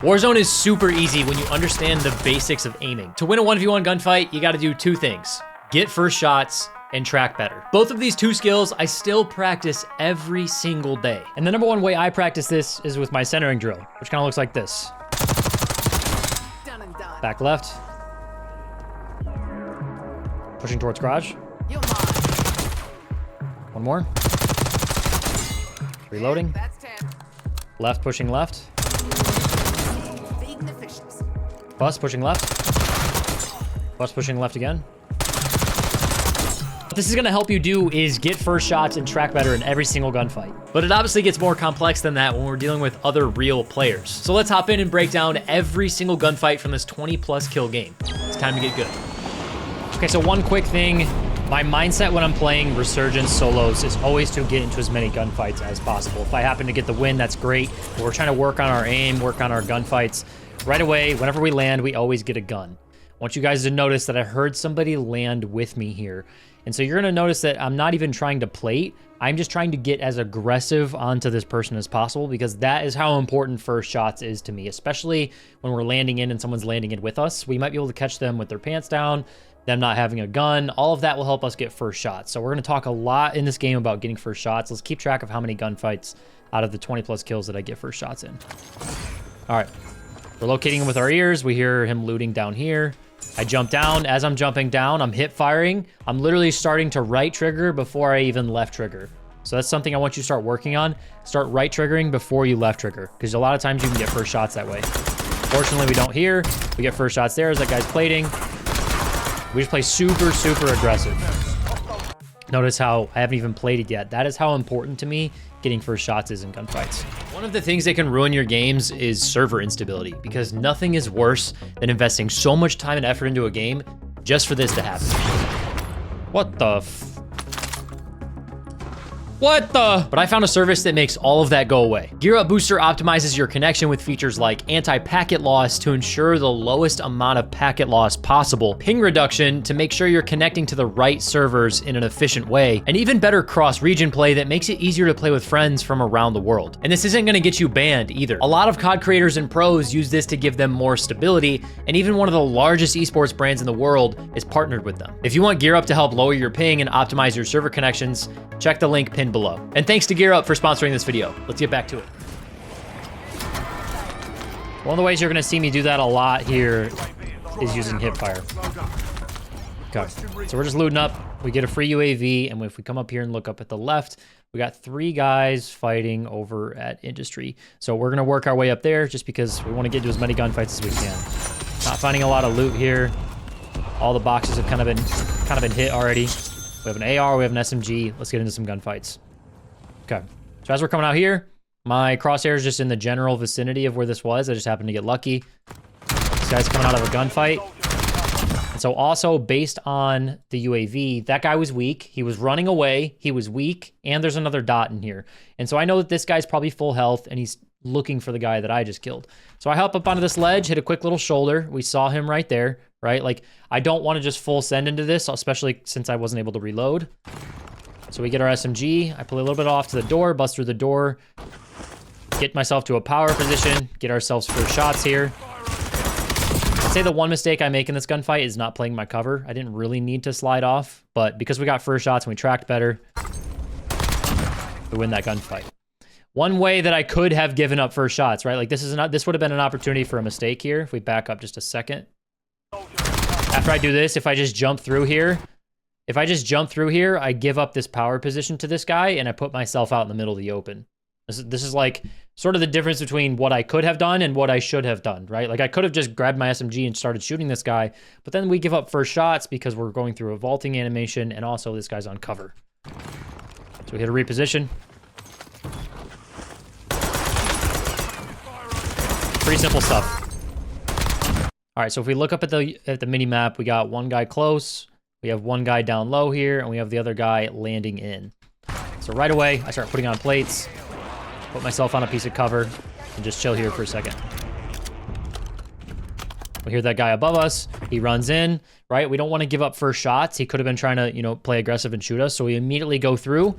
Warzone is super easy when you understand the basics of aiming. To win a 1v1 gunfight, you gotta do two things: get first shots and track better. Both of these two skills I still practice every single day. And the number one way I practice this is with my centering drill, which kind of looks like this. Back left. Pushing towards garage. One more. Reloading. Left pushing left. Bus pushing left. Bus pushing left again. What this is gonna help you do is get first shots and track better in every single gunfight. But it obviously gets more complex than that when we're dealing with other real players. So let's hop in and break down every single gunfight from this 20+ kill game. It's time to get good. Okay, so one quick thing. My mindset when I'm playing Resurgence solos is always to get into as many gunfights as possible. If I happen to get the win, that's great. But we're trying to work on our aim, work on our gunfights. Right away, whenever we land, we always get a gun. I want you guys to notice that I heard somebody land with me here. And so you're gonna notice that I'm not even trying to plate. I'm just trying to get as aggressive onto this person as possible, because that is how important first shots is to me, especially when we're landing in and someone's landing in with us. We might be able to catch them with their pants down, them not having a gun. All of that will help us get first shots. So we're gonna talk a lot in this game about getting first shots. Let's keep track of how many gunfights out of the 20+ kills that I get first shots in. All right. We're locating him with our ears. We hear him looting down here. I jump down. As I'm jumping down, I'm hip firing. I'm literally starting to right trigger before I even left trigger. So that's something I want you to start working on. Start right triggering before you left trigger, because a lot of times you can get first shots that way. Fortunately, we don't here. We get first shots there as that guy's plating. We just play super, super aggressive. Notice how I haven't even plated yet. That is how important to me getting first shots is in gunfights. One of the things that can ruin your games is server instability, because nothing is worse than investing so much time and effort into a game just for this to happen. What the But I found a service that makes all of that go away. Gear Up Booster optimizes your connection with features like anti-packet loss to ensure the lowest amount of packet loss possible, ping reduction to make sure you're connecting to the right servers in an efficient way, and even better cross-region play that makes it easier to play with friends from around the world. And this isn't gonna get you banned either. A lot of COD creators and pros use this to give them more stability, and even one of the largest esports brands in the world is partnered with them. If you want Gear Up to help lower your ping and optimize your server connections, check the link pinned below. And thanks to Gear Up for sponsoring this video. Let's get back to it. One of the ways you're gonna see me do that a lot here is using hip fire. Okay, so we're just looting up. We get a free UAV, and if we come up here and look up at the left, we got 3 guys fighting over at Industry. So we're gonna work our way up there just because we wanna get to as many gunfights as we can. Not finding a lot of loot here. All the boxes have kind of been hit already. We have an AR, we have an SMG. Let's get into some gunfights. Okay, so as we're coming out here, my crosshair is just in the general vicinity of where this was. I just happened to get lucky. This guy's coming out of a gunfight. And so also based on the UAV, that guy was weak. He was running away. He was weak. And there's another dot in here. And so I know that this guy's probably full health and he's looking for the guy that I just killed. So I hop up onto this ledge, hit a quick little shoulder. We saw him right there, right? Like, I don't want to just full send into this, especially since I wasn't able to reload. So we get our SMG. I pull a little bit off to the door, bust through the door, get myself to a power position, get ourselves first shots here. I'd say the one mistake I make in this gunfight is not playing my cover. I didn't really need to slide off, but because we got first shots and we tracked better, we win that gunfight. One way that I could have given up first shots, right? Like this would have been an opportunity for a mistake here. If we back up just a second. After I do this, if I just jump through here, I give up this power position to this guy and I put myself out in the middle of the open. This is like sort of the difference between what I could have done and what I should have done, right? Like I could have just grabbed my SMG and started shooting this guy, but then we give up first shots because we're going through a vaulting animation and also this guy's on cover. So we hit a reposition. Pretty simple stuff. All right, so if we look up at the mini map, we got one guy close. We have one guy down low here, and we have the other guy landing in. So right away, I start putting on plates, put myself on a piece of cover, and just chill here for a second. We hear that guy above us. He runs in, right? We don't want to give up first shots. He could have been trying to, play aggressive and shoot us. So we immediately go through.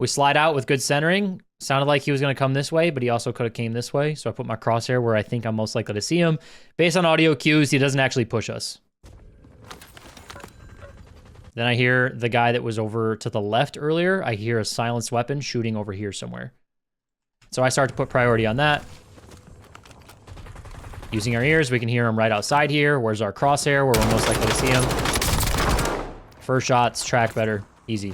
We slide out with good centering, Sounded like he was going to come this way, but he also could have came this way. So I put my crosshair where I think I'm most likely to see him. Based on audio cues, he doesn't actually push us. Then I hear the guy that was over to the left earlier. I hear a silenced weapon shooting over here somewhere. So I start to put priority on that. Using our ears, we can hear him right outside here. Where's our crosshair, where we're most likely to see him? First shots, track better, easy.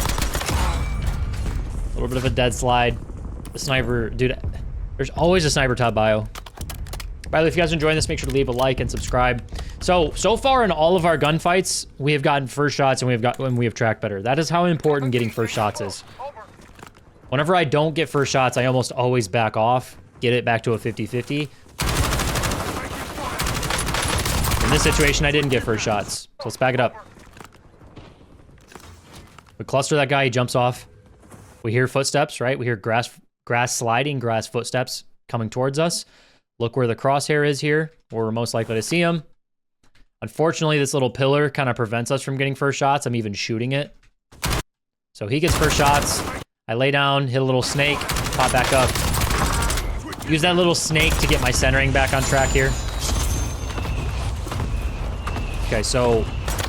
A little bit of a dead slide. The sniper, dude, there's always a sniper top bio. By the way, if you guys are enjoying this, make sure to leave a like and subscribe. So far in all of our gunfights, we have gotten first shots and we have tracked better. That is how important getting first shots is. Whenever I don't get first shots, I almost always back off, get it back to a 50-50. In this situation, I didn't get first shots, so let's back it up. We cluster that guy, he jumps off. We hear footsteps, right? We hear grass sliding, grass footsteps coming towards us. Look where the crosshair is here, where we're most likely to see him. Unfortunately, this little pillar kind of prevents us from getting first shots. I'm even shooting it. So he gets first shots. I lay down, hit a little snake, pop back up. Use that little snake to get my centering back on track here. Okay, so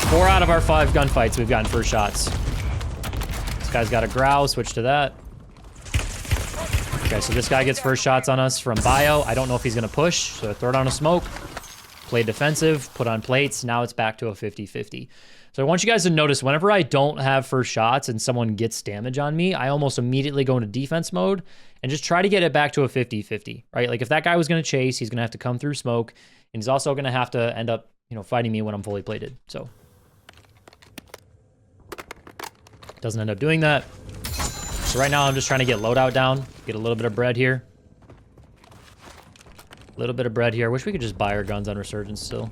4 out of our 5 gunfights, we've gotten first shots. This guy's got a growl, switch to that. Okay, so this guy gets first shots on us from bio. I don't know if he's gonna push, so I throw down a smoke. Play defensive, put on plates. Now it's back to a 50-50. So I want you guys to notice whenever I don't have first shots and someone gets damage on me, I almost immediately go into defense mode and just try to get it back to a 50-50, right? Like if that guy was gonna chase, he's gonna have to come through smoke, and he's also gonna have to end up, you know, fighting me when I'm fully plated. So doesn't end up doing that. So right now I'm just trying to get loadout down, get a little bit of bread here. A little bit of bread here. I wish we could just buy our guns on Resurgence still.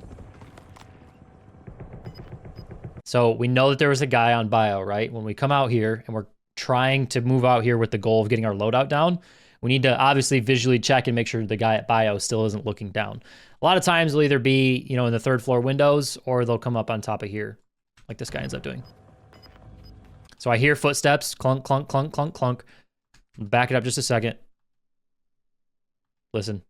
So we know that there was a guy on bio, right? When we come out here and we're trying to move out here with the goal of getting our loadout down, we need to obviously visually check and make sure the guy at bio still isn't looking down. A lot of times they'll either be, you know, in the 3rd floor windows, or they'll come up on top of here, like this guy ends up doing. So I hear footsteps, clunk, clunk, clunk, clunk, clunk. Back it up just a second. Listen.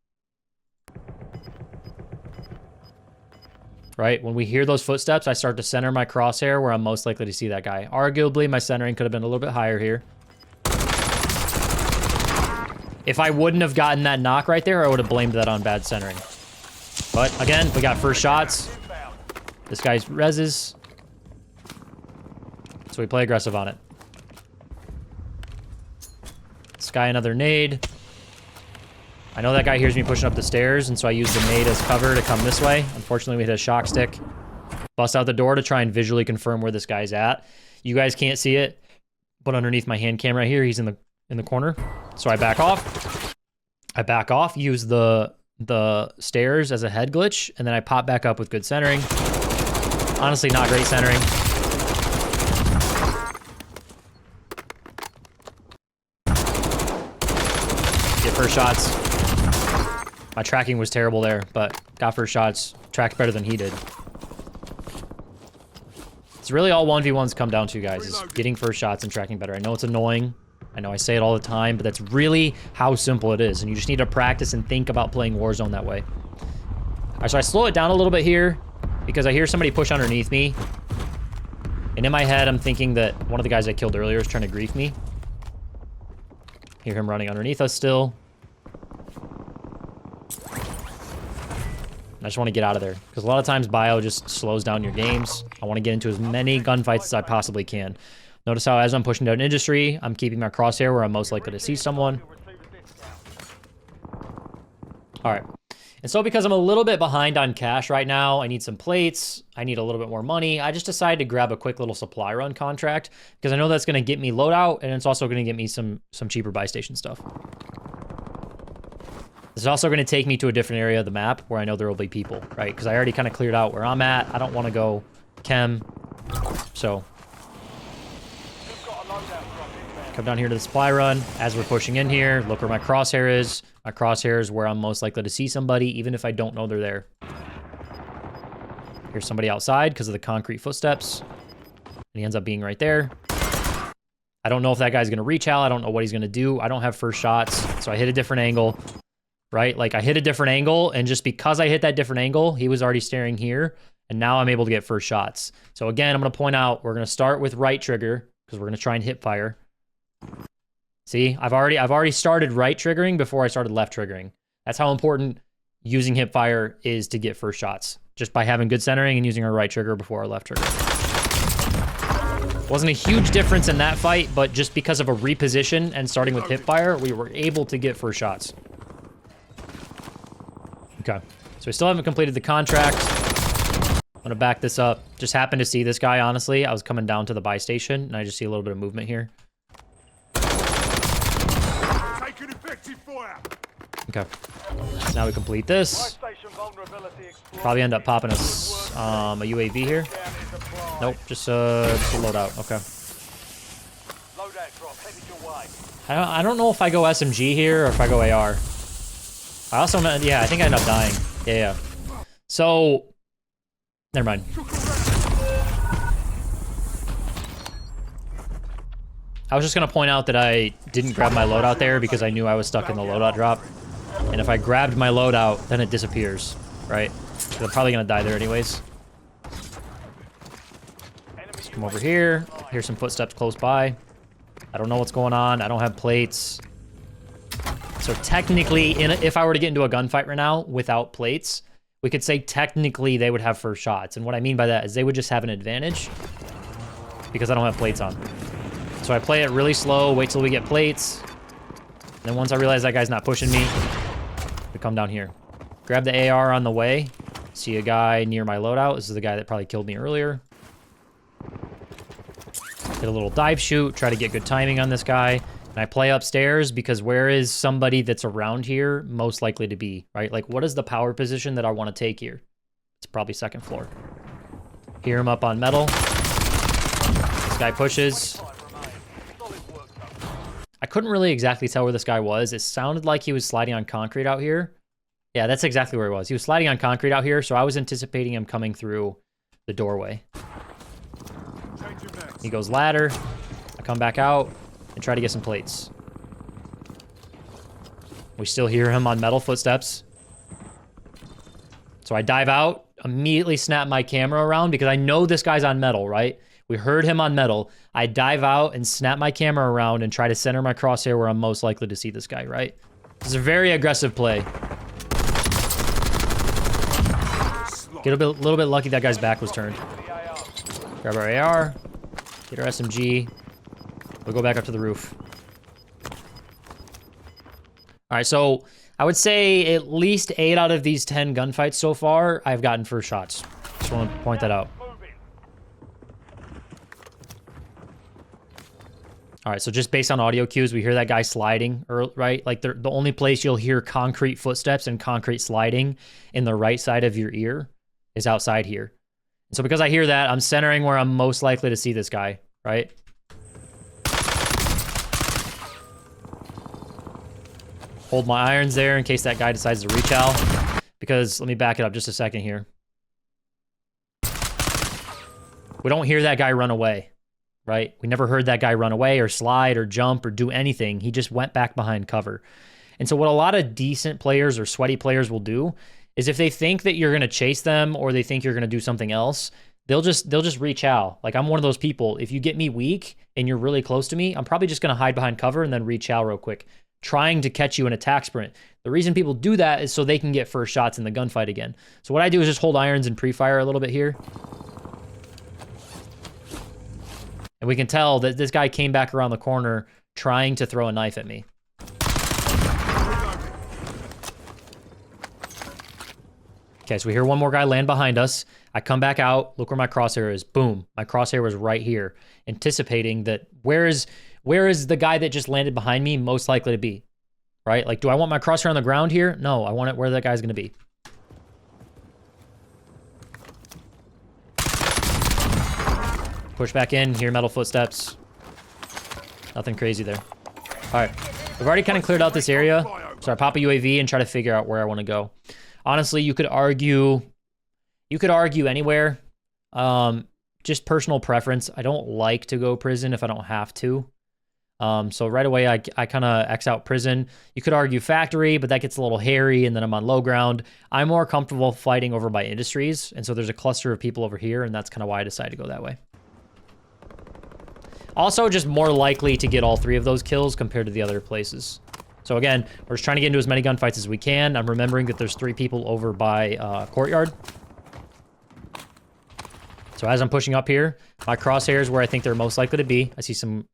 Right, when we hear those footsteps, I start to center my crosshair where I'm most likely to see that guy. Arguably, my centering could have been a little bit higher here. If I wouldn't have gotten that knock right there, I would have blamed that on bad centering. But again, we got first shots. This guy's reses. So we play aggressive on it. This guy another nade. I know that guy hears me pushing up the stairs, and so I use the nade as cover to come this way. Unfortunately, we hit a shock stick. Bust out the door to try and visually confirm where this guy's at. You guys can't see it, but underneath my hand cam right here, he's in the corner. So I back off. I back off, use the stairs as a head glitch, and then I pop back up with good centering. Honestly, not great centering. Get first shots. My tracking was terrible there, but got first shots. Tracked better than he did. It's really all 1v1s come down to, guys, is getting first shots and tracking better. I know it's annoying. I know I say it all the time, but that's really how simple it is. And you just need to practice and think about playing Warzone that way. All right, so I slow it down a little bit here because I hear somebody push underneath me. And in my head, I'm thinking that one of the guys I killed earlier is trying to grief me. Hear him running underneath us still. I just want to get out of there because a lot of times bio just slows down your games. I want to get into as many gunfights as I possibly can. Notice how as I'm pushing down industry, I'm keeping my crosshair where I'm most likely to see someone. All right. And so because I'm a little bit behind on cash right now, I need some plates, I need a little bit more money, I just decided to grab a quick little supply run contract because I know that's going to get me loadout and it's also going to get me some cheaper buy station stuff. This is also going to take me to a different area of the map where I know there will be people, right? Because I already kind of cleared out where I'm at. I don't want to go chem. So come down here to the supply run. As we're pushing in here, look where my crosshair is. My crosshair is where I'm most likely to see somebody, even if I don't know they're there. Here's somebody outside because of the concrete footsteps. And he ends up being right there. I don't know if that guy's going to reach out. I don't know what he's going to do. I don't have first shots, so I hit a different angle, right? Like, I hit a different angle, and just because I hit that different angle, he was already staring here, and now I'm able to get first shots. So again, I'm going to point out, we're going to start with right trigger, because we're going to try and hip fire. See, I've already started right triggering before I started left triggering. That's how important using hip fire is to get first shots, just by having good centering and using our right trigger before our left trigger. Wasn't a huge difference in that fight, but just because of a reposition and starting with hip fire, we were able to get first shots. Okay, so we still haven't completed the contract. I'm gonna back this up. Just happened to see this guy, honestly. I was coming down to the buy station, and I just see a little bit of movement here. Okay, now we complete this. Probably end up popping us a UAV here. Nope, just a loadout. Okay. I don't know if I go SMG here or if I go AR. I also, yeah, I think I end up dying. Yeah. So, never mind. I was just gonna point out that I didn't grab my loadout there because I knew I was stuck in the loadout drop. And if I grabbed my loadout, then it disappears, right? So I'm probably gonna die there anyways. Let's come over here. Here's some footsteps close by. I don't know what's going on. I don't have plates. So technically, if I were to get into a gunfight right now without plates, we could say technically they would have first shots. And what I mean by that is they would just have an advantage because I don't have plates on. So I play it really slow, wait till we get plates. And then once I realize that guy's not pushing me, we come down here. Grab the AR on the way. See a guy near my loadout. This is the guy that probably killed me earlier. Hit a little dive shoot, try to get good timing on this guy. And I play upstairs because where is somebody that's around here most likely to be, right? Like, what is the power position that I want to take here? It's probably second floor. Hear him up on metal. This guy pushes. I couldn't really exactly tell where this guy was. It sounded like he was sliding on concrete out here. Yeah, that's exactly where he was. He was sliding on concrete out here, so I was anticipating him coming through the doorway. He goes ladder. I come back out and try to get some plates. We still hear him on metal footsteps. So I dive out, immediately snap my camera around because I know this guy's on metal, right? We heard him on metal. I dive out and snap my camera around and try to center my crosshair where I'm most likely to see this guy, right? This is a very aggressive play. Get a little bit lucky that guy's back was turned. Grab our AR. Get our SMG. We'll go back up to the roof. All right, so I would say at least 8 out of these 10 gunfights so far, I've gotten first shots. Just want to point that out. All right, so just based on audio cues, we hear that guy sliding, right? Like the only place you'll hear concrete footsteps and concrete sliding in the right side of your ear is outside here. So because I hear that, I'm centering where I'm most likely to see this guy, right? Hold my irons there in case that guy decides to reach out. Because, let me back it up just a second here. We don't hear that guy run away, right? We never heard that guy run away or slide or jump or do anything. He just went back behind cover. And so what a lot of decent players or sweaty players will do is if they think that you're going to chase them or they think you're going to do something else, they'll just reach out. Like, I'm one of those people. If you get me weak and you're really close to me, I'm probably just going to hide behind cover and then reach out real quick, trying to catch you in attack sprint. The reason people do that is so they can get first shots in the gunfight again. So what I do is just hold irons and pre-fire a little bit here. And we can tell that this guy came back around the corner trying to throw a knife at me. Okay, so we hear one more guy land behind us. I come back out. Look where my crosshair is. Boom. My crosshair was right here, anticipating that where is the guy that just landed behind me most likely to be, right? Like, do I want my crosshair on the ground here? No, I want it where that guy's going to be. Push back in, hear metal footsteps. Nothing crazy there. All right, we've already kind of cleared out this area. So I pop a UAV and try to figure out where I want to go. Honestly, you could argue anywhere. Just personal preference. I don't like to go prison if I don't have to. So right away, I kind of X out prison. You could argue factory, but that gets a little hairy, and then I'm on low ground. I'm more comfortable fighting over by industries, and so there's a cluster of people over here, and that's kind of why I decided to go that way. Also, just more likely to get all 3 of those kills compared to the other places. So again, we're just trying to get into as many gunfights as we can. I'm remembering that there's 3 people over by courtyard. So as I'm pushing up here, my crosshair is where I think they're most likely to be. I see some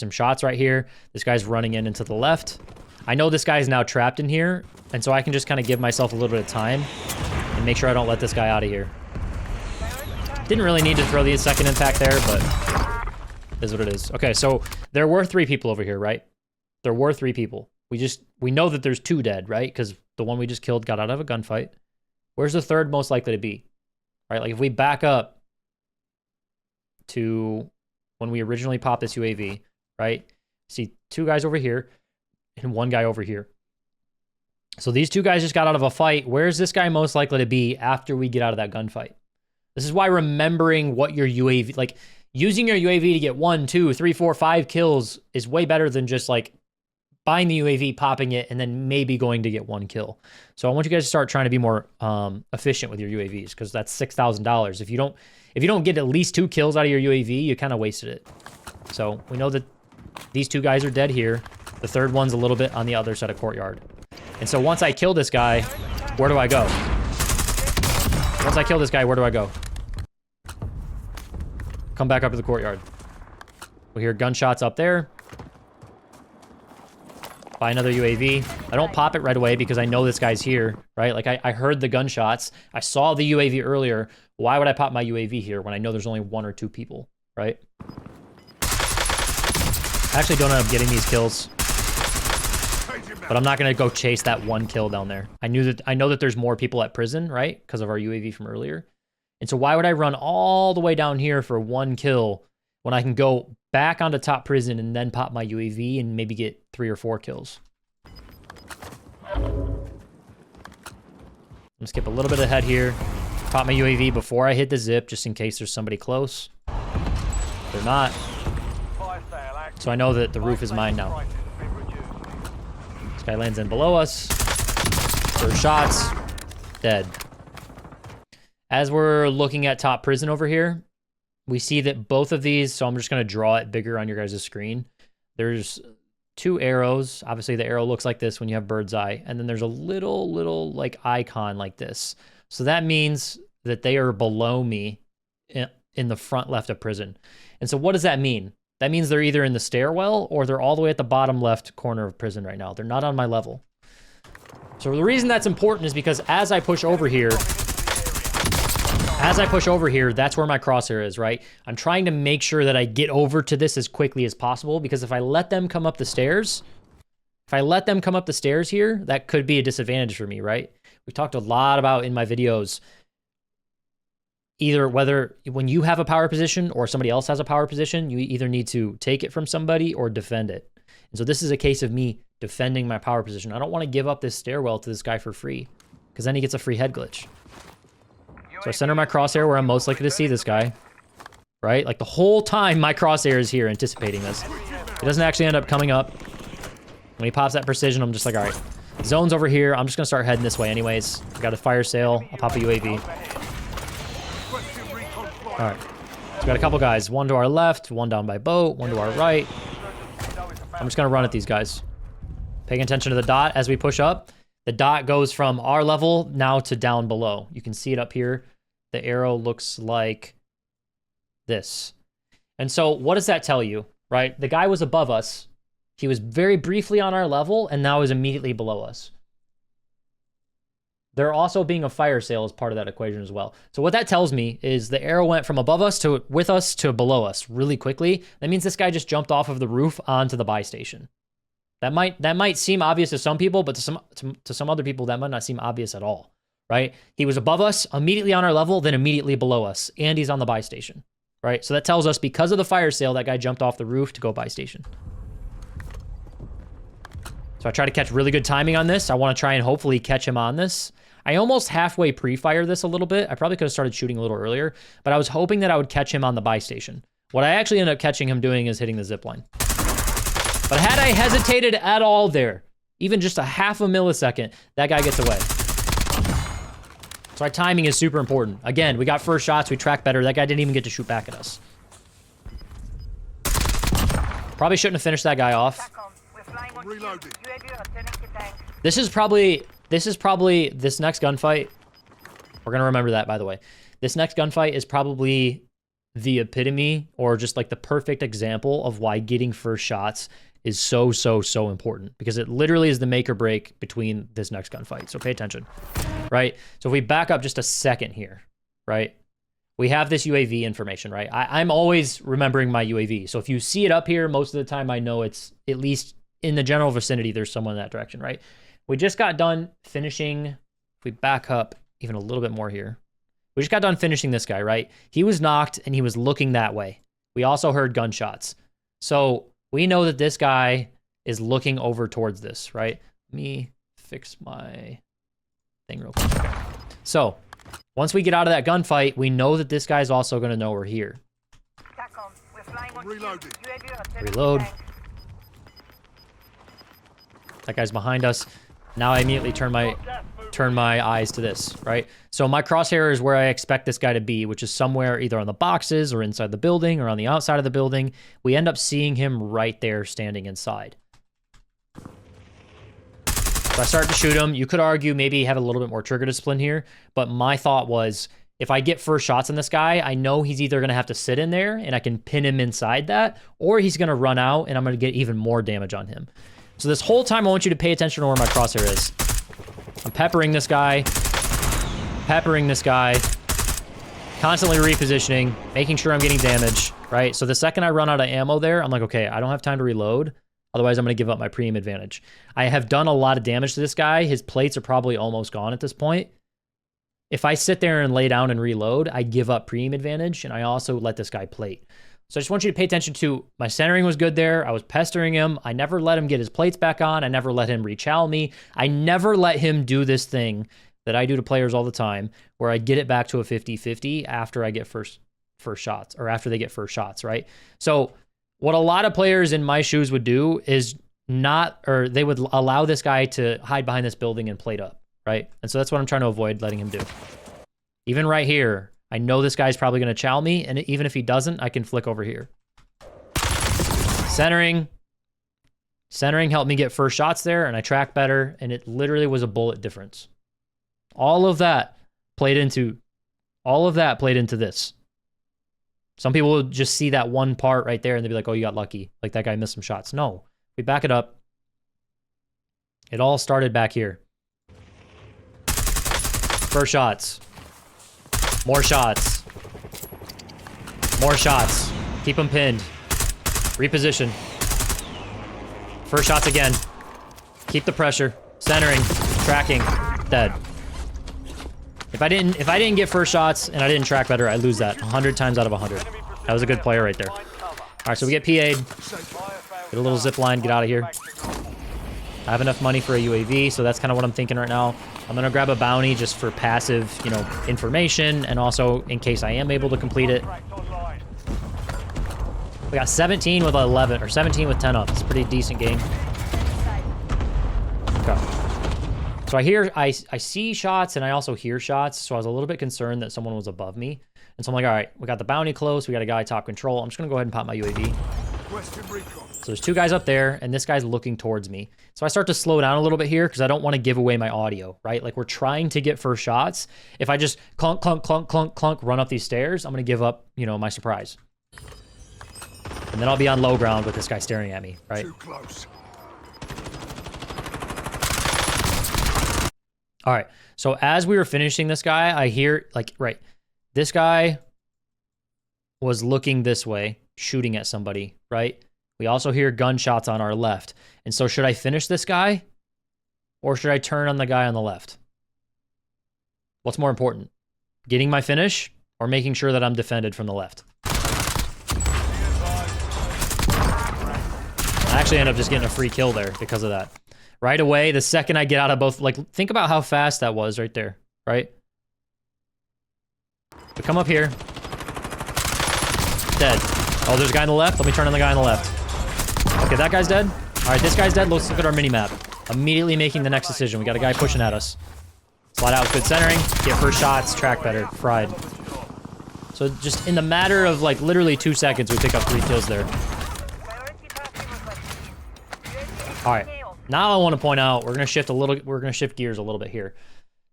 shots right here. This guy's running into the left. I know this guy is now trapped in here, and so I can just kind of give myself a little bit of time and make sure I don't let this guy out of here. Didn't really need to throw the second impact there, but it is what it is. Okay, so there were 3 people over here, right? There were 3 people. We know that there's 2 dead, right? Because the one we just killed got out of a gunfight. Where's the 3rd most likely to be? Right, like if we back up to when we originally popped this UAV, right? See 2 guys over here and 1 guy over here. So these 2 guys just got out of a fight. Where's this guy most likely to be after we get out of that gunfight? This is why remembering what your UAV, like using your UAV to get 1, 2, 3, 4, 5 kills is way better than just like buying the UAV, popping it, and then maybe going to get 1 kill. So I want you guys to start trying to be more efficient with your UAVs, because that's $6,000. If you don't get at least 2 kills out of your UAV, you kind of wasted it. So we know that these 2 guys are dead here. The 3rd one's a little bit on the other side of courtyard. And so once I kill this guy, where do I go? Once I kill this guy, where do I go? Come back up to the courtyard. We hear gunshots up there. Buy another UAV. I don't pop it right away because I know this guy's here, right? Like I heard the gunshots. I saw the UAV earlier. Why would I pop my UAV here when I know there's only 1 or 2 people, right? I actually don't end up getting these kills, but I'm not gonna go chase that 1 kill down there. I know that there's more people at prison, right? Because of our UAV from earlier. And so why would I run all the way down here for 1 kill when I can go back onto top prison and then pop my UAV and maybe get 3 or 4 kills? I'm gonna skip a little bit ahead here. Pop my UAV before I hit the zip, just in case there's somebody close. They're not. So I know that the roof is mine now. This guy lands in below us. First shots. Dead. As we're looking at top prison over here, we see that both of these, so I'm just going to draw it bigger on your guys' screen. There's 2 arrows. Obviously, the arrow looks like this when you have bird's eye. And then there's a little like icon like this. So that means that they are below me in the front left of prison. And so what does that mean? That means they're either in the stairwell or they're all the way at the bottom left corner of prison right now. They're not on my level. So the reason that's important is because as I push over here, that's where my crosshair is, right? I'm trying to make sure that I get over to this as quickly as possible, because if I let them come up the stairs, here, that could be a disadvantage for me, right? We've talked a lot about in my videos, either whether when you have a power position or somebody else has a power position, you either need to take it from somebody or defend it. And so this is a case of me defending my power position. I don't want to give up this stairwell to this guy for free, because then he gets a free head glitch. So I center my crosshair where I'm most likely to see this guy, right? Like the whole time my crosshair is here anticipating this. It doesn't actually end up coming up. When he pops that precision, I'm just like, all right, zone's over here. I'm just going to start heading this way anyways. I got a fire sale. I'll pop a UAV. All right. So we got a couple guys. 1 to our left, 1 down by boat, 1 to our right. I'm just going to run at these guys. Paying attention to the dot as we push up. The dot goes from our level now to down below. You can see it up here. The arrow looks like this. And so what does that tell you, right? The guy was above us. He was very briefly on our level and now is immediately below us. There also being a fire sale is part of that equation as well. So what that tells me is the arrow went from above us to with us to below us really quickly. That means this guy just jumped off of the roof onto the buy station. That might seem obvious to some people, but to some other people, that might not seem obvious at all, right? He was above us, immediately on our level, then immediately below us, and he's on the buy station, right? So that tells us because of the fire sale, that guy jumped off the roof to go buy station. So I try to catch really good timing on this. I want to try and hopefully catch him on this. I almost halfway pre-fire this a little bit. I probably could have started shooting a little earlier, but I was hoping that I would catch him on the buy station. What I actually ended up catching him doing is hitting the zip line. But had I hesitated at all there, even just a half a millisecond, that guy gets away. So our timing is super important. Again, we got first shots, we track better. That guy didn't even get to shoot back at us. Probably shouldn't have finished that guy off. This is probably this next gunfight. We're gonna remember that, by the way. This next gunfight is probably the epitome, or just like the perfect example of why getting first shots is so important, because it literally is the make or break between this next gunfight. So pay attention, right? So if we back up just a second here, right? We have this UAV information, right? I'm always remembering my UAV. So if you see it up here, most of the time I know it's at least in the general vicinity, there's someone in that direction, right? We just got done finishing. If we back up even a little bit more here, we just got done finishing this guy, right? He was knocked and he was looking that way. We also heard gunshots. So we know that this guy is looking over towards this, right? Let me fix my thing real quick. Okay. So once we get out of that gunfight, we know that this guy's also going to know we're here. Reload. That guy's behind us. Now I immediately turn my eyes to this, right? So my crosshair is where I expect this guy to be, which is somewhere either on the boxes or inside the building or on the outside of the building. We end up seeing him right there standing inside. So I start to shoot him. You could argue maybe have a little bit more trigger discipline here, but my thought was, if I get first shots on this guy, I know he's either going to have to sit in there and I can pin him inside that, or he's going to run out and I'm going to get even more damage on him. So this whole time I want you to pay attention to where my crosshair is. I'm peppering this guy, constantly repositioning, making sure I'm getting damage, right? So the second I run out of ammo there, I'm like, okay, I don't have time to reload. Otherwise, I'm going to give up my premium advantage. I have done a lot of damage to this guy. His plates are probably almost gone at this point. If I sit there and lay down and reload, I give up premium advantage, and I also let this guy plate. So I just want you to pay attention to my centering was good there. I was pestering him. I never let him get his plates back on. I never let him rechow me. I never let him do this thing that I do to players all the time, where I get it back to a 50-50 after I get first shots, or after they get first shots, right? So what a lot of players in my shoes would do is they would allow this guy to hide behind this building and plate up, right? And so that's what I'm trying to avoid letting him do. Even right here, I know this guy's probably going to chow me, and even if he doesn't, I can flick over here. Centering helped me get first shots there, and I track better, and it literally was a bullet difference. All of that played into this. Some people will just see that one part right there, and they'll be like, oh, you got lucky. Like, that guy missed some shots. No, we back it up. It all started back here. First shots. More shots. More shots. Keep them pinned. Reposition. First shots again. Keep the pressure. Centering. Tracking. Dead. If I didn't get first shots and I didn't track better, I lose that 100 times out of 100. That was a good player right there. All right, so we get PA'd. Get a little zip line. Get out of here. I have enough money for a UAV, so that's kind of what I'm thinking right now. I'm going to grab a bounty just for passive, information, and also in case I am able to complete it. We got 17 with 11, or 17 with 10 up. It's a pretty decent game. Okay. So I see shots, and I also hear shots, so I was a little bit concerned that someone was above me. And so I'm like, all right, we got the bounty close, we got a guy top control. I'm just going to go ahead and pop my UAV. So there's two guys up there, and this guy's looking towards me. So I start to slow down a little bit here because I don't want to give away my audio, right? Like, we're trying to get first shots. If I just clunk, clunk, clunk, clunk, clunk, run up these stairs, I'm going to give up, my surprise. And then I'll be on low ground with this guy staring at me, right? Too close. All right. So as we were finishing this guy, I hear, this guy was looking this way, shooting at somebody, right? We also hear gunshots on our left. And so should I finish this guy? Or should I turn on the guy on the left? What's more important? Getting my finish or making sure that I'm defended from the left? I actually end up just getting a free kill there because of that. Right away, the second I get out of both, think about how fast that was right there, right? So come up here. Dead. Oh, there's a guy on the left. Let me turn on the guy on the left. Okay, that guy's dead. All right, this guy's dead. Let's look at our mini-map. Immediately making the next decision. We got a guy pushing at us. Slide out with good centering. Get first shots. Track better. Fried. So just in the matter of like literally 2 seconds, we pick up 3 kills there. All right. Now I want to point out we're gonna shift gears a little bit here.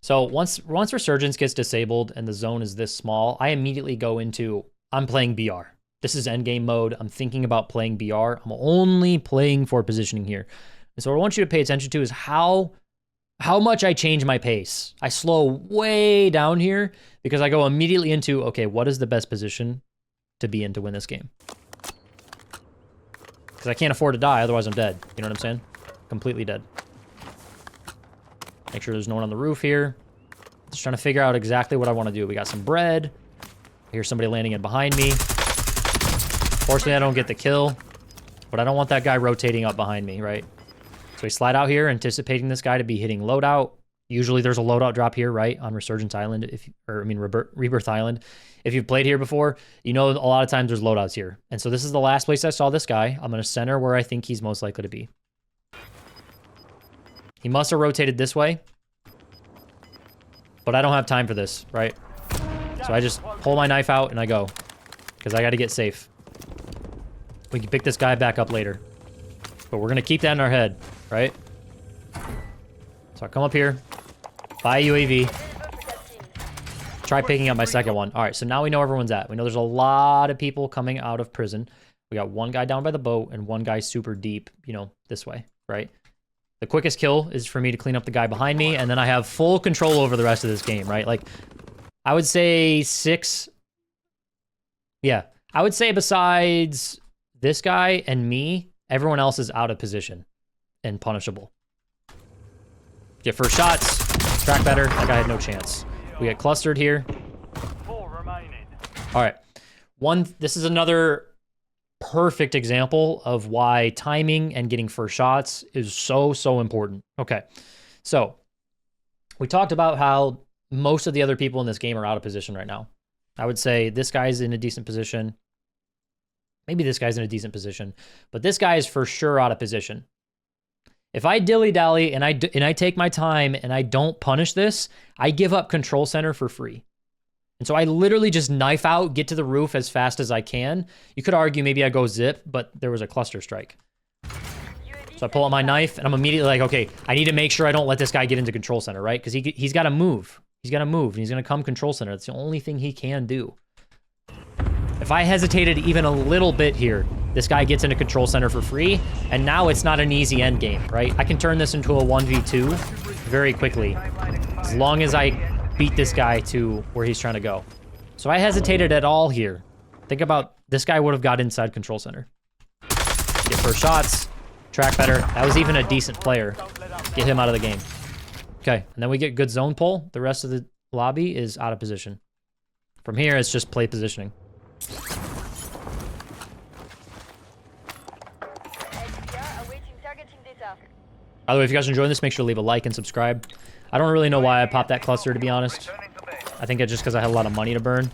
So once Resurgence gets disabled and the zone is this small, I immediately go into I'm playing BR. This is endgame mode. I'm thinking about playing BR. I'm only playing for positioning here. And so what I want you to pay attention to is how much I change my pace. I slow way down here because I go immediately into, okay, what is the best position to be in to win this game? Because I can't afford to die, otherwise I'm dead. You know what I'm saying? Completely dead. Make sure there's no one on the roof here. Just trying to figure out exactly what I want to do. We got some bread. I hear somebody landing in behind me. Fortunately, I don't get the kill, but I don't want that guy rotating up behind me, right? So we slide out here, anticipating this guy to be hitting loadout. Usually there's a loadout drop here, right, on Resurgence Island, Rebirth Island. If you've played here before, you know a lot of times there's loadouts here. And so this is the last place I saw this guy. I'm going to center where I think he's most likely to be. He must have rotated this way, but I don't have time for this, right? So I just pull my knife out and I go, because I got to get safe. We can pick this guy back up later, but we're going to keep that in our head, right? So I come up here, buy a UAV, try picking up my second one. All right, so now we know everyone's at. We know there's a lot of people coming out of prison. We got one guy down by the boat and one guy super deep, you know, this way, right? The quickest kill is for me to clean up the guy behind me, and then I have full control over the rest of this game, right? Like, I would say 6... Yeah, I would say besides this guy and me, everyone else is out of position and punishable. Get first shots, track better. That guy had no chance. We get clustered here. All right. This is another perfect example of why timing and getting first shots is so important. Okay. So we talked about how most of the other people in this game are out of position right now. I would say this guy's in a decent position. Maybe this guy's in a decent position, but this guy is for sure out of position. If I dilly-dally and I take my time and I don't punish this, I give up control center for free. And so I literally just knife out, get to the roof as fast as I can. You could argue maybe I go zip, but there was a cluster strike. So I pull out my knife and I'm immediately like, okay, I need to make sure I don't let this guy get into control center, right? Because he's got to move. He's got to move and he's going to come control center. That's the only thing he can do. If I hesitated even a little bit here, this guy gets into control center for free, and now it's not an easy end game, right? I can turn this into a 1v2 very quickly, as long as I beat this guy to where he's trying to go. So I hesitated at all here. Think about this guy would have got inside control center. Get first shots, track better. That was even a decent player. Get him out of the game. Okay, and then we get good zone pull. The rest of the lobby is out of position. From here, it's just play positioning. By the way, if you guys are enjoying this, make sure to leave a like and subscribe. I don't really know why I popped that cluster, to be honest. I think it's just because I had a lot of money to burn.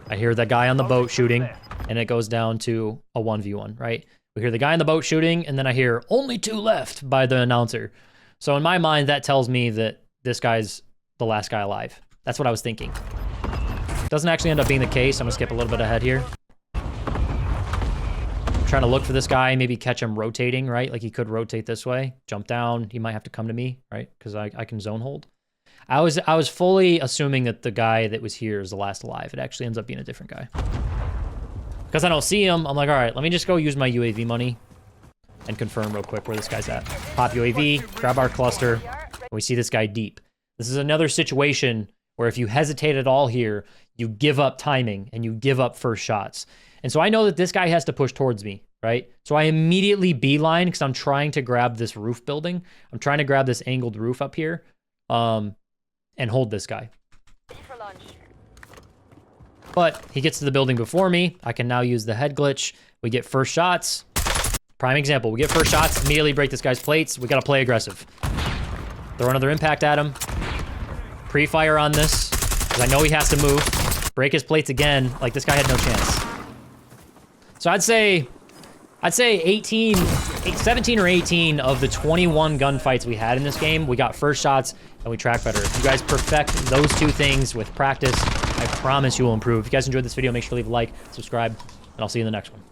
I hear that guy on the boat shooting, and it goes down to a 1v1, right? We hear the guy on the boat shooting, and then I hear, only 2 left by the announcer. So in my mind, that tells me that this guy's the last guy alive. That's what I was thinking. Doesn't actually end up being the case. I'm gonna skip a little bit ahead here. I'm trying to look for this guy, maybe catch him rotating, right? Like he could rotate this way, jump down. He might have to come to me, right? Because I can zone hold. I was fully assuming that the guy that was here is the last alive. It actually ends up being a different guy. Because I don't see him, I'm like, all right, let me just go use my UAV money and confirm real quick where this guy's at. Pop UAV, grab our cluster, and we see this guy deep. This is another situation where if you hesitate at all here, you give up timing and you give up first shots. And so I know that this guy has to push towards me, right? So I immediately beeline because I'm trying to grab this roof building. I'm trying to grab this angled roof up here and hold this guy. But he gets to the building before me. I can now use the head glitch. We get first shots. Prime example. We get first shots, immediately break this guy's plates. We got to play aggressive. Throw another impact at him. Pre-fire on this, because I know he has to move. Break his plates again. Like, this guy had no chance. So I'd say I'd say 17 or 18 of the 21 gunfights we had in this game, we got first shots and we track better. If you guys perfect those two things with practice, I promise you will improve. If you guys enjoyed this video, make sure to leave a like, subscribe, and I'll see you in the next one.